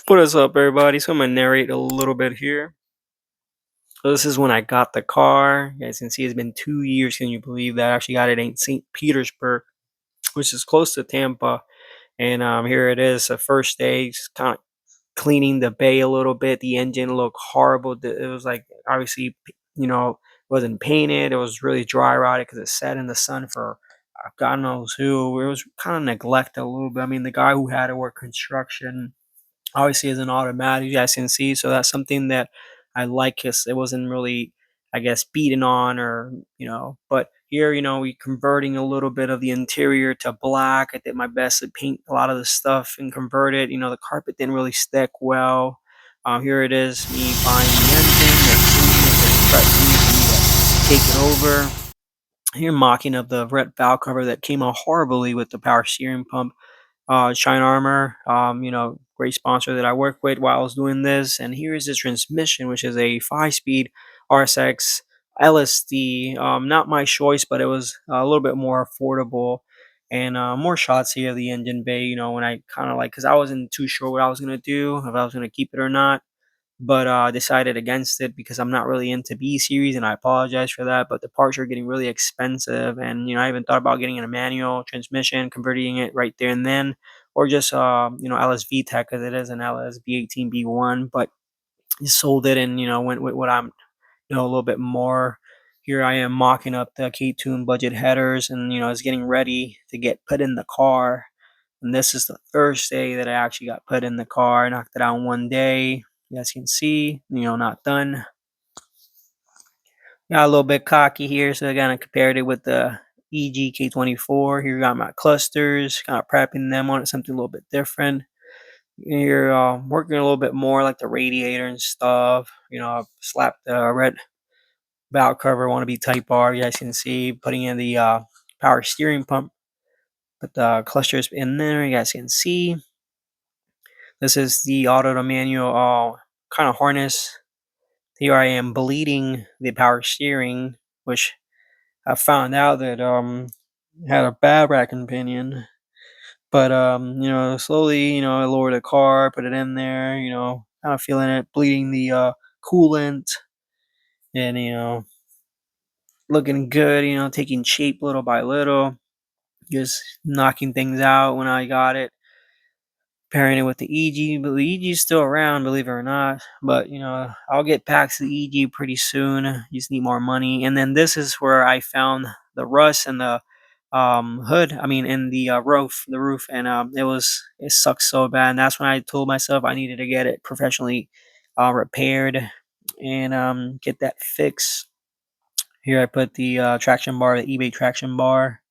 What is up, everybody? So I'm gonna narrate a little bit here. So this is when I got the car. You guys can see it's been 2 years. Can you believe that? I actually got it in St. Petersburg, which is close to Tampa. And here it is, the first day, just kind of cleaning the bay a little bit. The engine looked horrible. It was like obviously, wasn't painted. It was really dry rotted because it sat in the sun for God knows who. It was kind of neglected a little bit. I mean, the guy who had it work construction obviously is an automatic, you guys can see. So that's something that I like because it wasn't really, I guess, beaten on but here, we converting a little bit of the interior to black. I did my best to paint a lot of the stuff and convert it. The carpet didn't really stick well. Here it is, me buying the engine, they're cleaning it, they're prepping me to take it over. Here mocking of the red valve cover that came out horribly with the power steering pump. Shine Armor, great sponsor that I work with while I was doing this. And here is the transmission, which is a 5-speed RSX LSD. Not my choice, but it was a little bit more affordable. And more shots here of the engine bay, when I kind of like, because I wasn't too sure what I was going to do, if I was going to keep it or not, but decided against it because I'm not really into B series, and I apologize for that. But the parts are getting really expensive, and I even thought about getting a manual transmission, converting it right there and then, or just LSV Tech because it is an LSB18B1. But just sold it and went with what I'm a little bit more. Here I am mocking up the AUTOONE budget headers, and it's getting ready to get put in the car. And this is the first day that I actually got put in the car. I knocked it out in one day. You guys can see, not done. Got a little bit cocky here, so I kind of compared it with the EG K24. Here got my clusters, kind of prepping them on it, something a little bit different. Here, working a little bit more like the radiator and stuff. I slapped the red valve cover, want to be Type R. You guys can see, putting in the power steering pump. Put the clusters in there. You guys can see. This is the auto to manual kind of harness. Here I am bleeding the power steering, which I found out that had a bad racking pinion. But slowly, I lowered the car, put it in there, kind of feeling it, bleeding the coolant, and looking good, taking shape little by little, just knocking things out when I got it. Pairing it with the EG, but the EG is still around, believe it or not. But I'll get packs to the EG pretty soon. Just need more money. And then this is where I found the rust in the hood. I mean, in the roof, and it sucks so bad. And that's when I told myself I needed to get it professionally repaired and get that fixed. Here I put the traction bar, the eBay traction bar.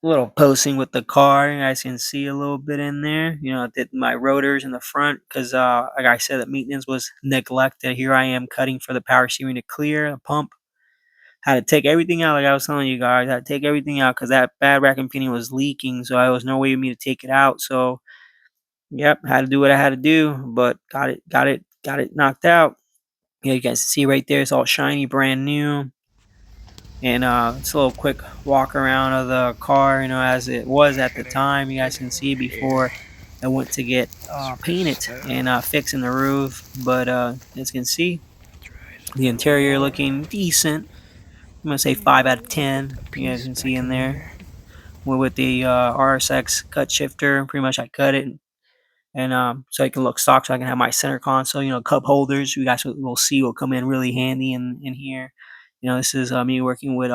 Little posting with the car. You guys can see a little bit in there. I did my rotors in the front because, like I said, the maintenance was neglected. Here I am cutting for the power steering to clear a pump. Had to take everything out, like I was telling you guys. Had to take everything out because that bad rack and pinion was leaking. So there was no way for me to take it out. So, yep, had to do what I had to do, but got it knocked out. Yeah, you guys see right there. It's all shiny, brand new. And it's a little quick walk around of the car, as it was at the time. You guys can see before I went to get painted and fixing the roof. But as you can see, the interior looking decent. I'm gonna say 5 out of 10. You guys can see in there. With the RSX cut shifter, pretty much I cut it, and so it can look stock. So I can have my center console, cup holders. You guys will see will come in really handy in here. This is me working with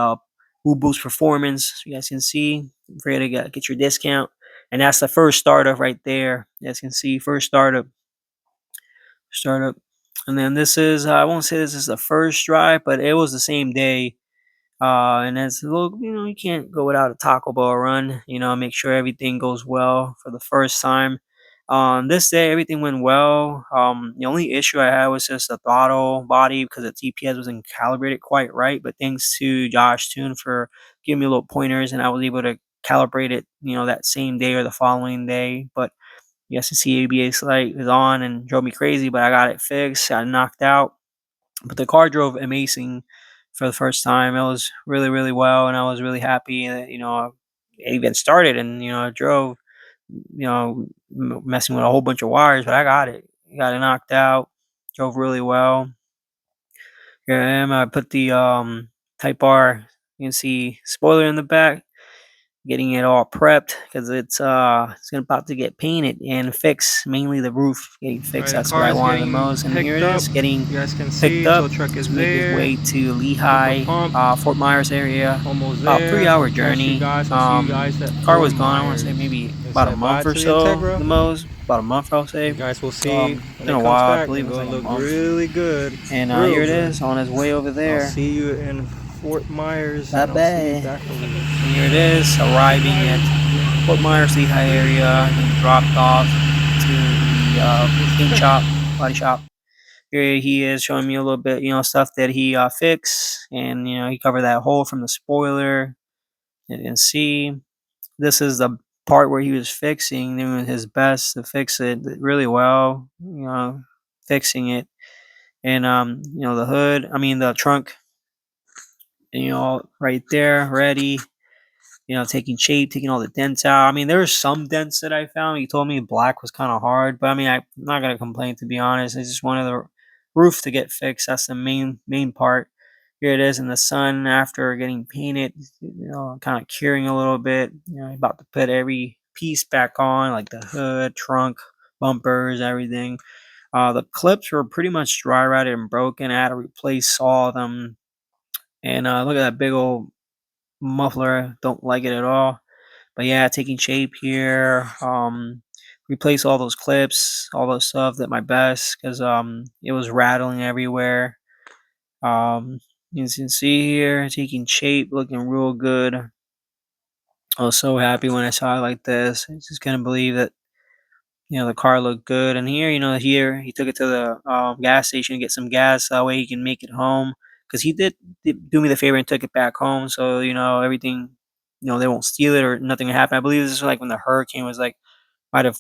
Boost Performance. So you guys can see, free to get your discount, and that's the first startup right there. You guys can see first startup, and then this is I won't say this is the first drive, but it was the same day. And it's a little, you can't go without a Taco Bell run. Make sure everything goes well for the first time. On this day, everything went well. The only issue I had was just the throttle body because the TPS wasn't calibrated quite right. But thanks to Josh Toon for giving me little pointers, and I was able to calibrate it, that same day or the following day. But you guys can see ABS light was on and drove me crazy, but I got it fixed. I knocked out, but the car drove amazing for the first time. It was really, really well, and I was really happy that it even started and I drove. messing with a whole bunch of wires, but I got it. Got it knocked out. Drove really well. Here I am. I put the Type R. You can see spoiler in the back. Getting it all prepped because it's about to get painted and fixed. Mainly the roof getting fixed. Alright, the That's what car I is wanted the getting most. And here picked it up. is, getting You guys can picked see up tow truck is to make his there. way to Pumper Lehigh, pump. Fort Myers area. Almost About there. 3 hour I'll catch you journey. guys. I'll see you guys at Car Fort was gone. I want to Myers. say maybe And about a say bye month or to the so, Integra. the most. About a month, I'll say. You guys will see when Been it a comes while. I back. believe It's it was gonna like a look month. really good. And Real here it good. is on his way over I'll there. see you in Fort Myers Bye and I'll see you bye. back over there. And here it is, arriving at Fort Myers, Lehigh area, getting dropped off to the paint shop, body shop. Here he is showing me a little bit, stuff that he fixed, and he covered that hole from the spoiler. You can see this is the part where he was fixing, doing his best to fix it really well. Fixing it, and the hood, I mean the trunk, right there, ready. Taking shape, taking all the dents out. I mean, there were some dents that I found. He told me black was kind of hard, but I mean, I'm not gonna complain, to be honest. I just wanted the roof to get fixed. That's the main part. Here it is in the sun after getting painted. Kind of curing a little bit. About to put every piece back on, like the hood, trunk, bumpers, everything. The clips were pretty much dry rotted and broken. I had to replace all of them. And look at that big old muffler. Don't like it at all. But yeah, taking shape here. Replace all those clips, all those stuff that my best, because it was rattling everywhere. Um, you can see here, taking shape, looking real good. I was so happy when I saw it like this. I just couldn't believe that the car looked good. And here, here he took it to the gas station to get some gas. That way he can make it home. Because he did do me the favor and took it back home. So everything, they won't steal it or nothing happened. I believe this is like when the hurricane was like might have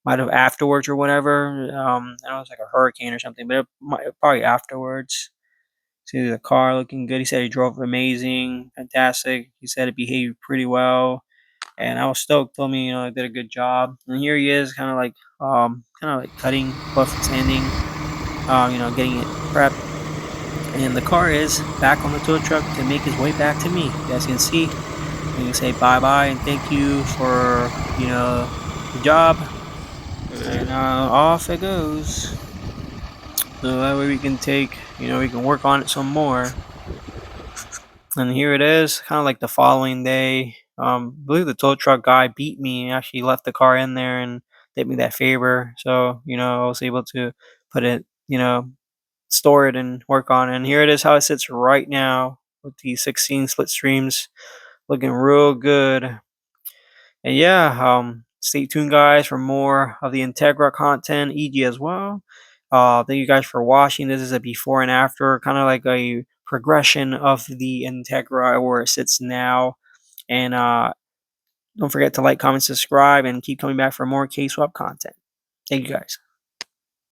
might have afterwards or whatever. I know it's like a hurricane or something, but probably afterwards. See the car looking good. He said he drove amazing, fantastic. He said it behaved pretty well, and I was stoked. Told me I did a good job. And here he is, kind of like cutting, buff sanding, getting it prepped. And the car is back on the tow truck to make his way back to me. You guys can see. You can say bye bye and thank you for the job. And off it goes. So that way we can we can work on it some more. And here it is, kind of like the following day. I believe the tow truck guy beat me and actually left the car in there and did me that favor. So, I was able to put it, store it and work on it. And here it is how it sits right now with the 16 split streams looking real good. And yeah, stay tuned, guys, for more of the Integra content, EG as well. Thank you guys for watching. This is a before and after, kind of like a progression of the Integra where it sits now. And don't forget to like, comment, subscribe, and keep coming back for more K-Swap content. Thank you, guys.